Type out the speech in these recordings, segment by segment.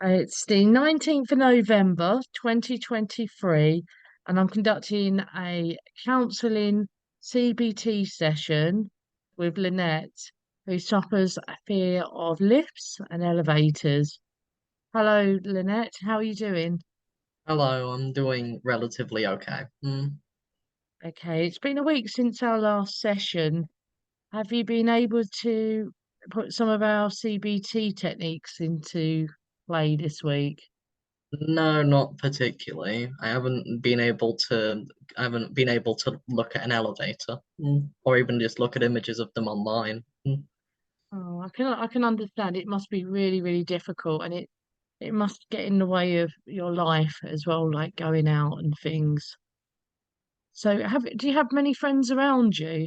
It's the 19th of November, 2023, and I'm conducting a counselling CBT session with Lynette, who suffers a fear of lifts and elevators. Hello, Lynette. How are you doing? Hello, I'm doing relatively okay. Okay, it's been a week since our last session. Have you been able to put some of our CBT techniques into play this week? No, not particularly. I haven't been able to look at an elevator, or even just look at images of them online. Oh, I can understand. It must be really, really difficult, and it must get in the way of your life as well, like going out and things. So, do you have many friends around you?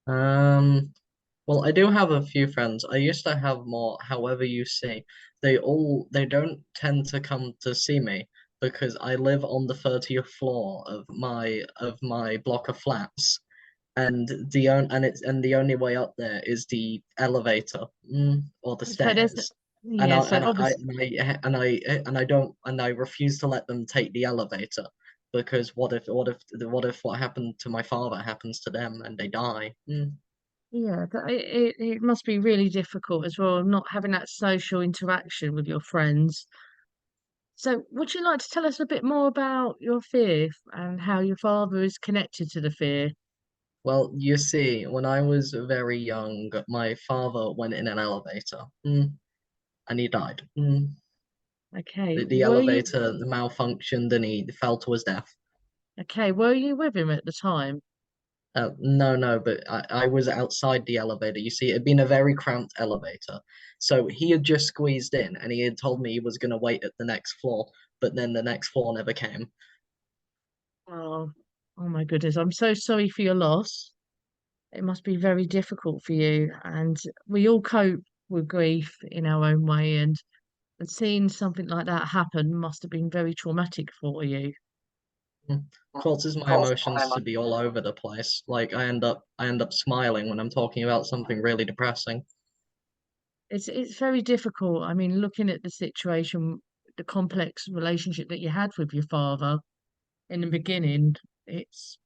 Um, well, I do have a few friends. I used to have more, however you see. They don't tend to come to see me because I live on the 30th floor of my block of flats. And the only way up there is the elevator, or the So there's, stairs. And yeah. I So and I obviously, and I and I don't and I refuse to let them take the elevator because what happened to my father happens to them and they die. yeah, it must be really difficult as well, not having that social interaction with your friends. So, would you like to tell us a bit more about your fear and how your father is connected to the fear? Well, you see, when I was very young, my father went in an elevator, and he died. Okay, The elevator malfunctioned and he fell to his death. were you with him at the time? No, no, but I was outside the elevator. You see, it had been a very cramped elevator. So he had just squeezed in and he had told me he was going to wait at the next floor, but then the next floor never came. Oh, oh my goodness. I'm so sorry for your loss. It must be very difficult for you. And we all cope with grief in our own way. And seeing something like that happen must have been very traumatic for you. Causes my emotions to be all over the place. Like I end up smiling when I'm talking about something really depressing. It's very difficult. I mean, looking at the situation, the complex relationship that you had with your father in the beginning, it's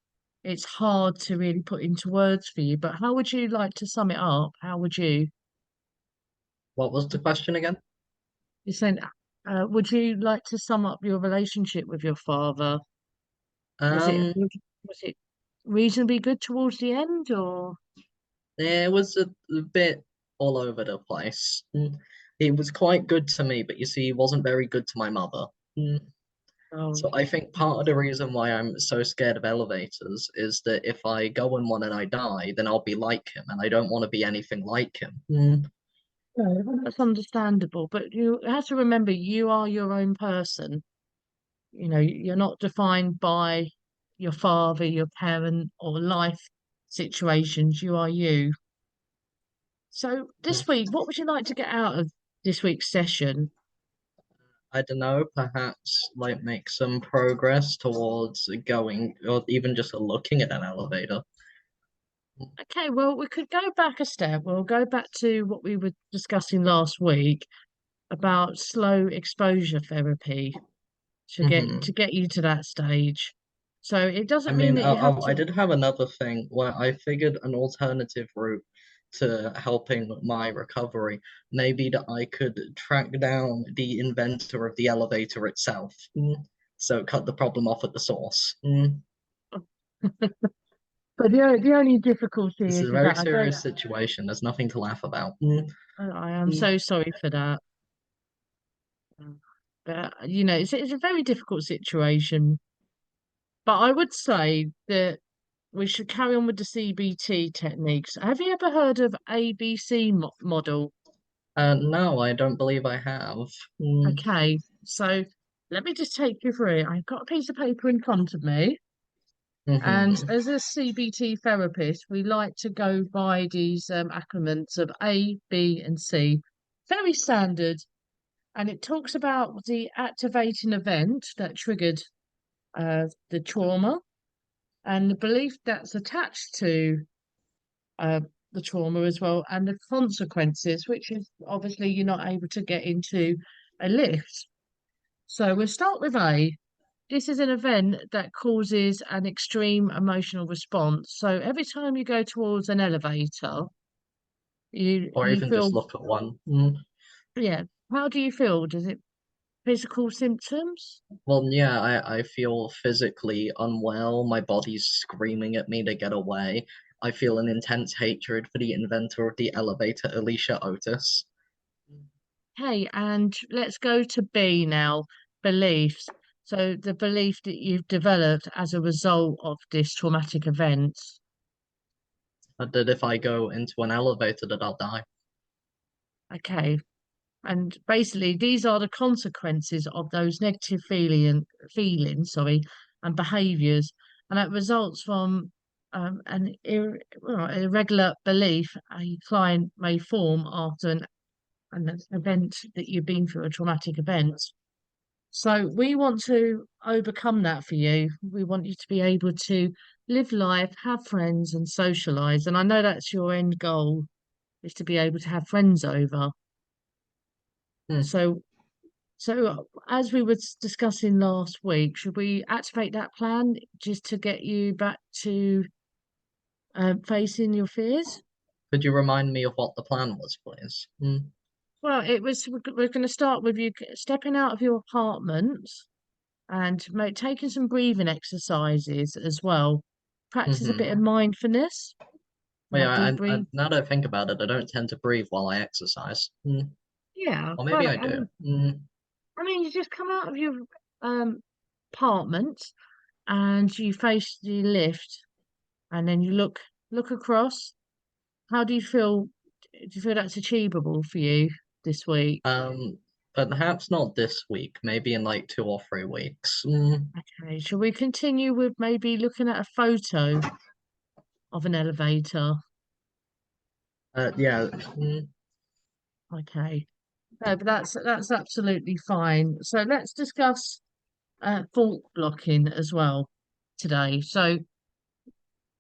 it's hard to really put into words for you. But how would you like to sum it up? How would you? What was the question again? You're saying, would you like to sum up your relationship with your father? Was it Um, was it reasonably good towards the end, or it was a bit all over the place. He was quite good to me, but you see, he wasn't very good to my mother. Mm. oh, So I think part of the reason why I'm so scared of elevators is that if I go in one and I die, then I'll be like him, and I don't want to be anything like him. no, that's understandable. But you have to remember you are your own person. You know, you're not defined by your father, your parent, or life situations. You are you. So this week, what would you like to get out of this week's session? I don't know, perhaps like make some progress towards going or even just looking at an elevator. Okay, well, we could go back a step. We'll go back to what we were discussing last week about slow exposure therapy hmm to get you to that stage. So it I doesn't mean mean, that you have I to. did have another thing where I figured an alternative route to helping my recovery. Maybe that I could track down the inventor of the elevator itself. So cut the problem off at the source. But the only difficulty This is a is very that I don't. serious situation. There's nothing to laugh about. I am Mm. so sorry for that. But it's a very difficult situation. But I would say that we should carry on with the CBT techniques. Have you ever heard of ABC model? No, I don't believe I have. Mm. Okay, so let me just take you through it. I've got a piece of paper in front of me, and hmm as a CBT therapist, we like to go by these acronyms of A, B, and C. Very standard, and it talks about the activating event that triggered the trauma and the belief that's attached to uh, the trauma as well, and the consequences, which is obviously you're not able to get into a lift. So we'll start with A. This is an event that causes an extreme emotional response. So every time you go towards an elevator, Or you even just feel, look at one. yeah. How do you feel? Does it physical symptoms? Well, yeah, I feel physically unwell. My body's screaming at me to get away. I feel an intense hatred for the inventor of the elevator, Alicia Otis. Hey, and let's go to B now, beliefs. So the belief that you've developed as a result of this traumatic event. That if I go into an elevator, that I'll die. Okay. And basically, these are the consequences of those negative feelings, sorry, and behaviours, and that results from irregular belief a client may form after an event that you've been through, a traumatic event. So we want to overcome that for you. We want you to be able to live life, have friends, and socialise. And I know that's your end goal, is to be able to have friends over. Hmm. So as we were discussing last week, should we activate that plan just to get you back to facing your fears? Could you remind me of what the plan was, please? Well, we're going to start with you stepping out of your apartment and taking some breathing exercises as well. Practice a bit of Mm-hmm. mindfulness, Well, yeah, deep I breathe. now that I think about it, I don't tend to breathe while I exercise. Yeah, Or maybe but I do. I mean, you just come out of your um, apartment and you face the lift, and then you look across. How do you feel? Do you feel that's achievable for you this week? Um, but perhaps not this week. Maybe in like 2 or 3 weeks. Okay, shall we continue with maybe looking at a photo of an elevator? Yeah. Okay, no, but that's absolutely fine. So let's discuss fault blocking as well today. So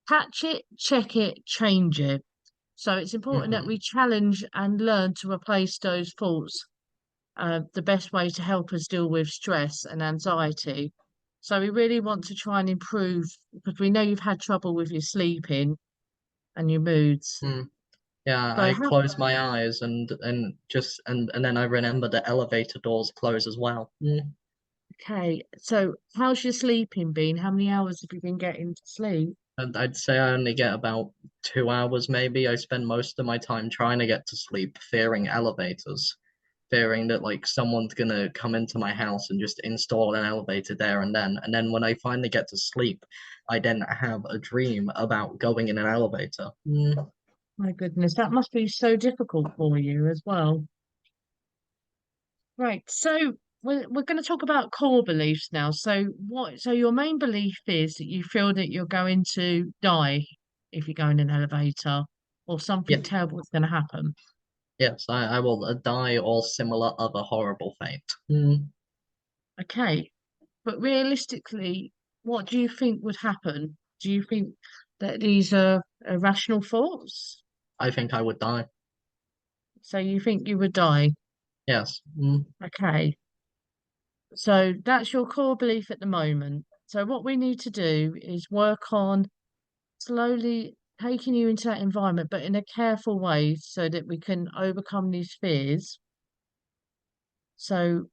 patch it, check it, change it. So it's important that Mm-hmm. we challenge and learn to replace those faults, the best way to help us deal with stress and anxiety. So we really want to try and improve because we know you've had trouble with your sleeping and your moods. Mm. Yeah, So I how, close my eyes and then I remember the elevator doors close as well. okay, so how's your sleeping been? How many hours have you been getting to sleep? And I'd say I only get about 2 hours maybe. I spend most of my time trying to get to sleep, fearing elevators, fearing that like someone's gonna come into my house and just install an elevator there and then. And then when I finally get to sleep, I then have a dream about going in an elevator. My goodness, that must be so difficult for you as well. Right, so we're going to talk about core beliefs now. So your main belief is that you feel that you're going to die if you go in an elevator or Yeah, something terrible is going to happen. yes, I will die or similar other horrible fate. Okay, but realistically, what do you think would happen? Do you think that these are irrational thoughts? I think I would die. So you think you would die? Yes. Okay, so that's your core belief at the moment. So what we need to do is work on slowly taking you into that environment, but in a careful way so that we can overcome these fears. So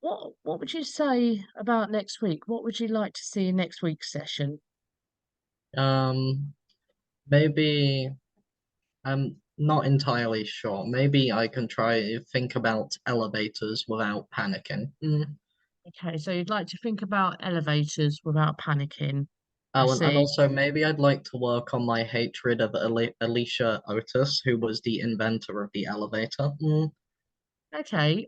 what would you say about next week? What would you like to see in next week's session? Um, Maybe I'm not entirely sure. Maybe I can try to think about elevators without panicking. Okay, so you'd like to think about elevators without panicking. I Oh, and see. also maybe I'd like to work on my hatred of Alicia Otis, who was the inventor of the elevator. Okay, so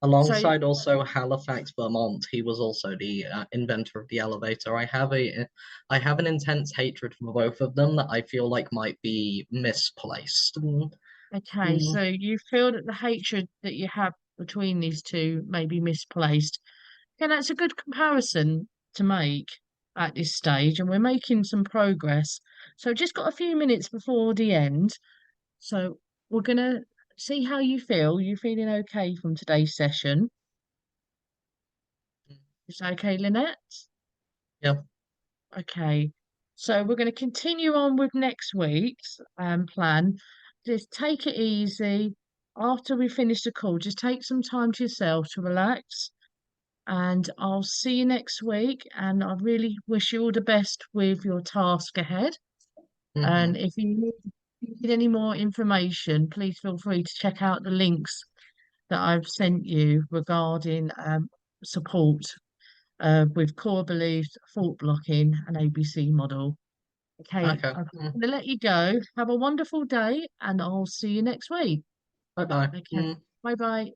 Alongside also Halifax, Vermont, he was also the inventor of the elevator. I have an intense hatred for both of them that I feel like might be misplaced. okay, Mm. so you feel that the hatred that you have between these two may be misplaced. Yeah, that's a good comparison to make at this stage, and we're making some progress. So just got a few minutes before the end. So we're gonna See how you feel. You feeling okay from today's session? Is that okay, Lynette? Yeah. Okay. So we're going to continue on with next week's plan. Just take it easy. After we finish the call, just take some time to yourself to relax. And I'll see you next week. And I really wish you all the best with your task ahead. And Hmm. if you need any more information, please feel free to check out the links that I've sent you regarding support with core beliefs, fault blocking, and ABC model. Okay, Okay. I'm going to let you go. Have a wonderful day, and I'll see you next week. Bye bye. Okay, bye bye.